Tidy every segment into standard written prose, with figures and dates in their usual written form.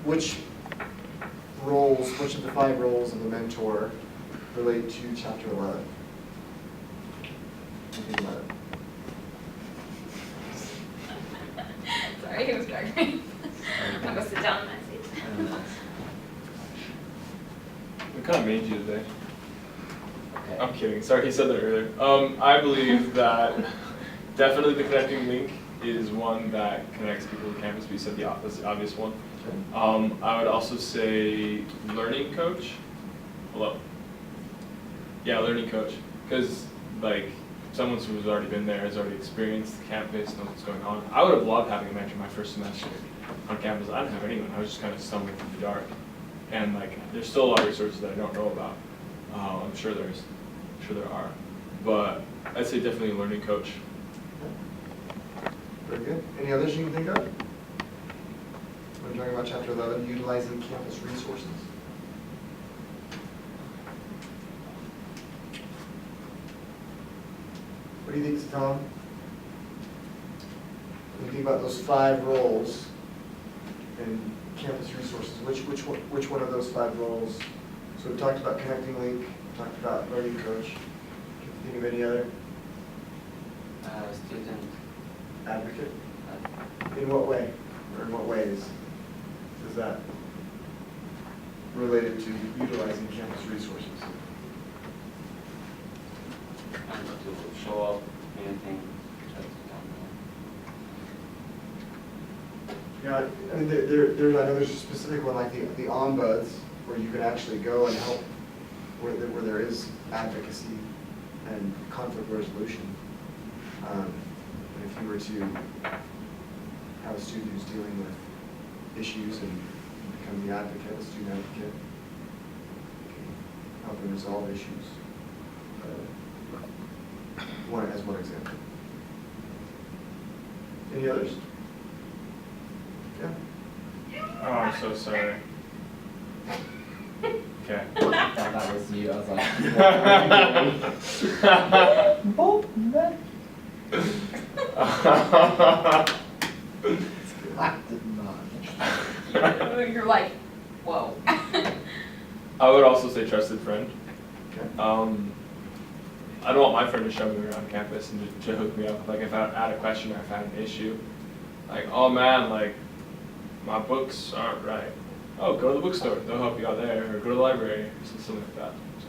which of the 5 roles of a mentor relate to chapter 11? Think about it. Sorry, he was struggling. I'm gonna sit down in my seat. We kind of made you today. Okay. I'm kidding. Sorry, he said that earlier. I believe that definitely the connecting link is one that connects people to campus. We said the obvious one. I would also say learning coach. Hello. Yeah, learning coach. Because like someone who's already been there, has already experienced the campus, knows what's going on. I would have loved having a mentor my first semester on campus. I didn't have anyone. I was just kind of stumbling through the dark. And like, there's still a lot of resources that I don't know about. I'm sure there are. But I'd say definitely a learning coach. Very good. Any others you can think of? We're talking about chapter 11, utilizing campus resources. What do you think, Tom? When you think about those 5 roles in campus resources, which one of those 5 roles? So we've talked about connecting link, talked about learning coach. Can you think of any other? Student Advocate? In what way? Or in what ways is that related to utilizing campus resources? and to show up, anything. Yeah, I mean, I know there's a specific one like the ombuds, where you can actually go and help where there is advocacy and conflict resolution. And if you were to have a student who's dealing with issues and become the advocate, a student advocate, help them resolve issues. As one example. Any others? Yeah. Oh, I'm so sorry. Okay. I thought that was you. I was like, You're like, whoa. I would also say trusted friend. Okay. I don't want my friend to show me around campus and to hook me up. Like if I had a question or if I had an issue, like, oh man, like my books aren't right. Oh, go to the bookstore. They'll help you out there, or go to the library, or something like that. So.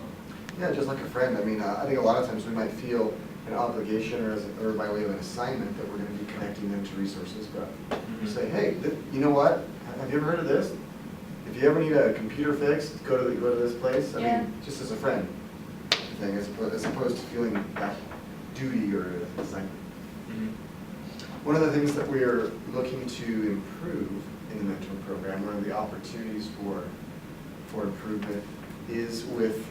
Yeah, just like a friend. I mean, I think a lot of times we might feel an obligation or by way of an assignment that we're going to be connecting them to resources, but you say, hey, you know what? Have you ever heard of this? If you ever need a computer fixed, go to this place. I mean, just as a friend thing, as opposed to feeling that duty or an assignment. One of the things that we are looking to improve in the mentoring program, one of the opportunities for improvement, is with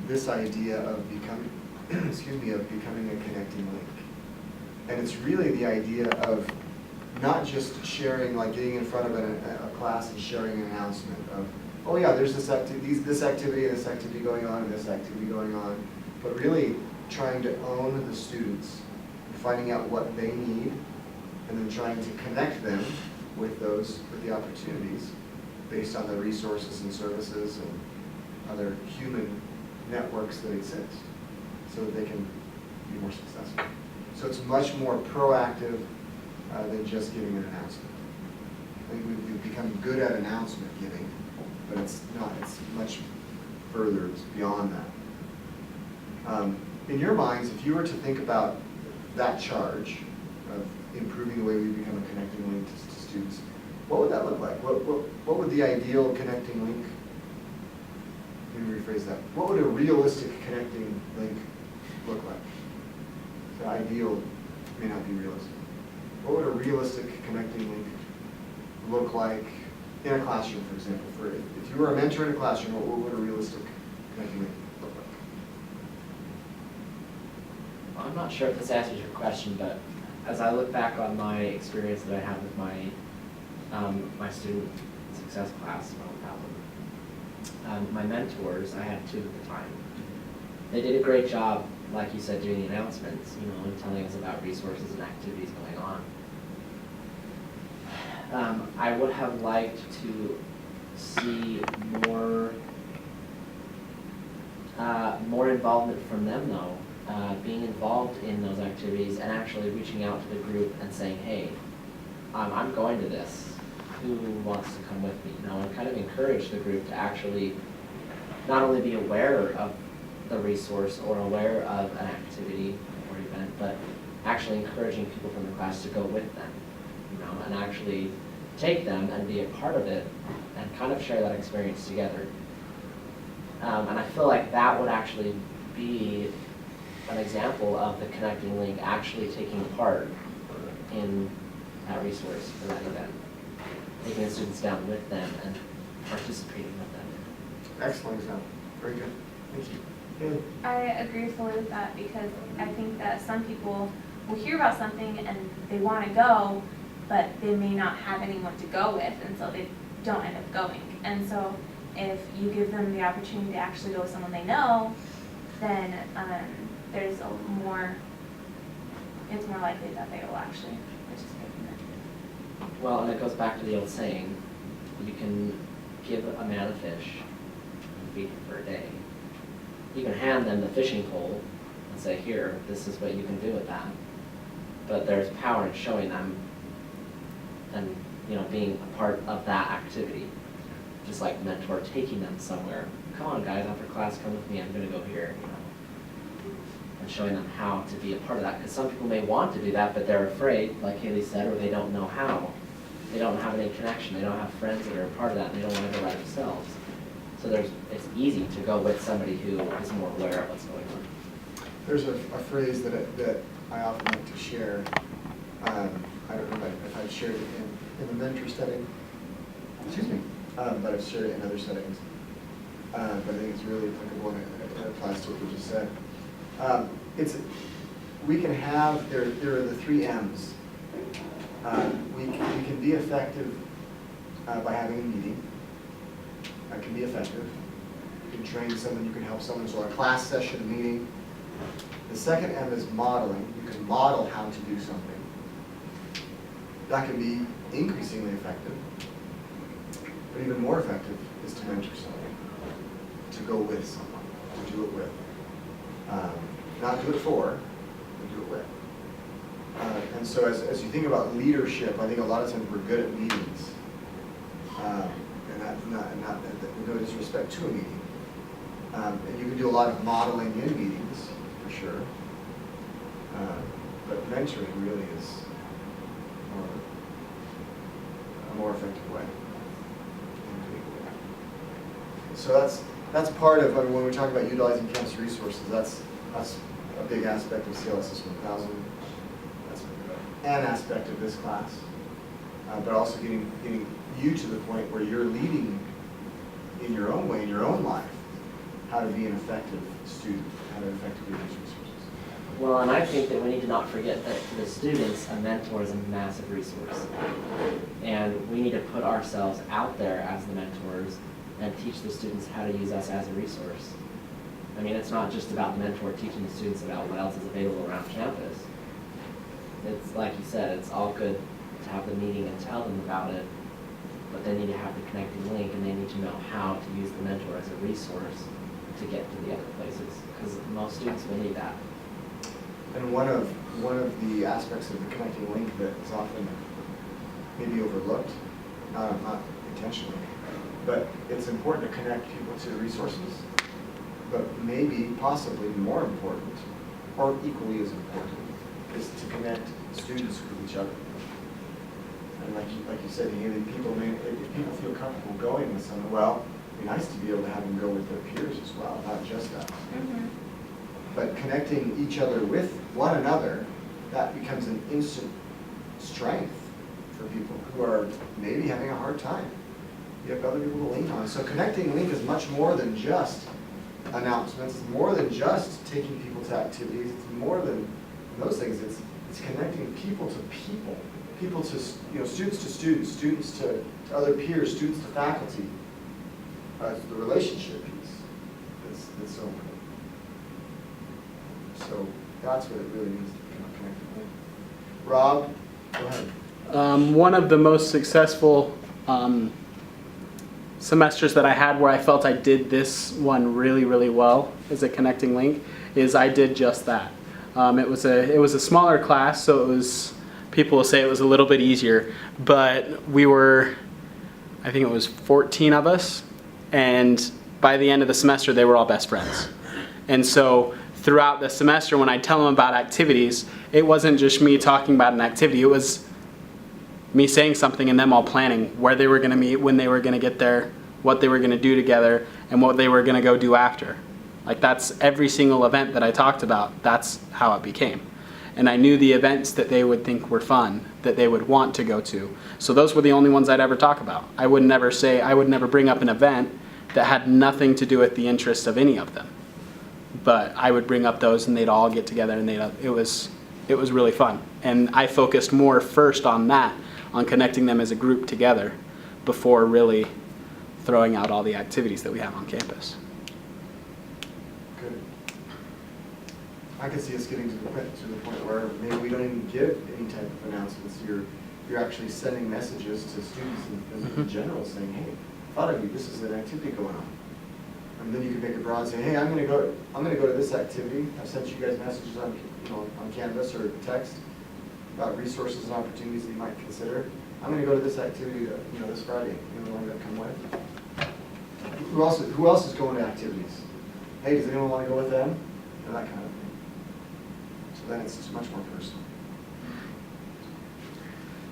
this idea of becoming, becoming a connecting link. And it's really the idea of not just sharing, like getting in front of a class and sharing an announcement of, oh yeah, there's this activity going on, and this activity going on, but really trying to own the students, finding out what they need, and then trying to connect them with the opportunities based on the resources and services and other human networks that exist, so that they can be more successful. So it's much more proactive than just giving an announcement. I think we've become good at announcement giving, but it's not. It's much further. It's beyond that. In your minds, if you were to think about that charge of improving the way we become a connecting link to students, what would that look like? What would the ideal connecting link? Let me rephrase that. What would a realistic connecting link look like? The ideal may not be realistic. What would a realistic connecting link look like in a classroom, for example? If you were a mentor in a classroom, what would a realistic connecting link look like? Well, I'm not sure if this answers your question, but as I look back on my experience that I had with my my student success class, my mentors, I had 2 at the time. They did a great job, like you said, doing the announcements, and telling us about resources and activities going on. I would have liked to see more involvement from them though. Being involved in those activities and actually reaching out to the group and saying, hey, I'm going to this. Who wants to come with me? And kind of encourage the group to actually not only be aware of the resource or aware of an activity or event, but actually encouraging people from the class to go with them, and actually take them and be a part of it and kind of share that experience together. And I feel like that would actually be an example of the connecting link actually taking part in that resource for that event. Taking the students down with them and participating with them. Excellent example. Very good. Thank you. Haley? I agree fully with that because I think that some people will hear about something and they want to go, but they may not have anyone to go with, and so they don't end up going. And so if you give them the opportunity to actually go with someone they know, then there's it's more likely that they will actually participate in it. Well, and it goes back to the old saying, you can give a man a fish and feed him for a day. You can hand them the fishing pole and say, here, this is what you can do with that. But there's power in showing them and being a part of that activity. Just like mentor taking them somewhere. Come on guys, after class, come with me, I'm gonna go here, and showing them how to be a part of that. Because some people may want to do that, but they're afraid, like Haley said, or they don't know how. They don't have any connection, they don't have friends that are a part of that, and they don't want to go by themselves. So it's easy to go with somebody who is more aware of what's going on. There's a phrase that I often like to share. I don't know if I've shared it in the mentor setting, excuse me, but I've shared it in other settings. But I think it's really applicable and it applies to what you just said. We can have, there are the 3 M's. We can be effective by having a meeting. That can be effective. You can train someone, you can help someone, so a class session, a meeting. The second M is modeling. You can model how to do something. That can be increasingly effective. But even more effective is to mentor someone, to go with someone, to do it with. Not do it for, but do it with. And so as you think about leadership, I think a lot of times we're good at meetings. And not with no disrespect to a meeting. And you can do a lot of modeling in meetings, for sure. But mentoring really is a more effective way. So that's part of, when we talk about utilizing campus resources, that's a big aspect of CLSS 1000. That's an aspect of this class. But also getting you to the point where you're leading in your own way, in your own life, how to be an effective student, how to effectively use resources. Well, and I think that we need to not forget that for the students, a mentor is a massive resource. And we need to put ourselves out there as the mentors and teach the students how to use us as a resource. I mean, it's not just about the mentor teaching the students about what else is available around campus. It's like you said, it's all good to have the meeting and tell them about it, but they need to have the connecting link and they need to know how to use the mentor as a resource to get to the other places, because most students will need that. And one of the aspects of the connecting link that is often maybe overlooked, not intentionally, but it's important to connect people to resources, but maybe possibly more important, or equally as important, is to connect students with each other. And like you said, Haley, if people feel comfortable going with someone, well, it'd be nice to be able to have them go with their peers as well, not just us. Mm-hmm. But connecting each other with one another, that becomes an instant strength for people who are maybe having a hard time. You have other people to lean on. So connecting link is much more than just announcements. It's more than just taking people to activities. It's more than those things. It's connecting people to people. People to, students to students, students to other peers, students to faculty. The relationship piece that's so important. So that's what it really means to become a connected link. Rob, go ahead. One of the most successful semesters that I had where I felt I did this one really, really well as a connecting link is I did just that. It was a smaller class, so it was, people will say it was a little bit easier, but we were, I think it was 14 of us, and by the end of the semester they were all best friends. And so throughout the semester when I'd tell them about activities, it wasn't just me talking about an activity, it was me saying something and them all planning where they were going to meet, when they were going to get there, what they were going to do together, and what they were going to go do after. Like that's every single event that I talked about, that's how it became. And I knew the events that they would think were fun, that they would want to go to. So those were the only ones I'd ever talk about. I would never bring up an event that had nothing to do with the interests of any of them. But I would bring up those and they'd all get together and it was really fun. And I focused more first on that, on connecting them as a group together before really throwing out all the activities that we have on campus. Good. I could see us getting to the point where maybe we don't even give any type of announcements. You're actually sending messages to students in general saying, hey, I thought of you, this is an activity going on. And then you can make it broad, say, hey, I'm gonna go to this activity. I've sent you guys messages on Canvas or text about resources and opportunities that you might consider. I'm going to go to this activity, this Friday. Anyone want to come with? Who else is going to activities? Hey, does anyone want to go with them? That kind of thing. So then it's just much more personal.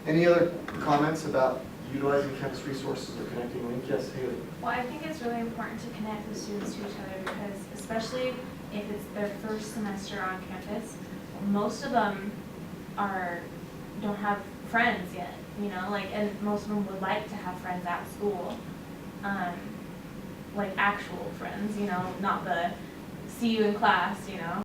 Any other comments about utilizing campus resources or connecting link? Yes, Haley. Well, I think it's really important to connect the students to each other because especially if it's their first semester on campus, most of them don't have friends yet, and most of them would like to have friends at school, like actual friends, not the see you in class,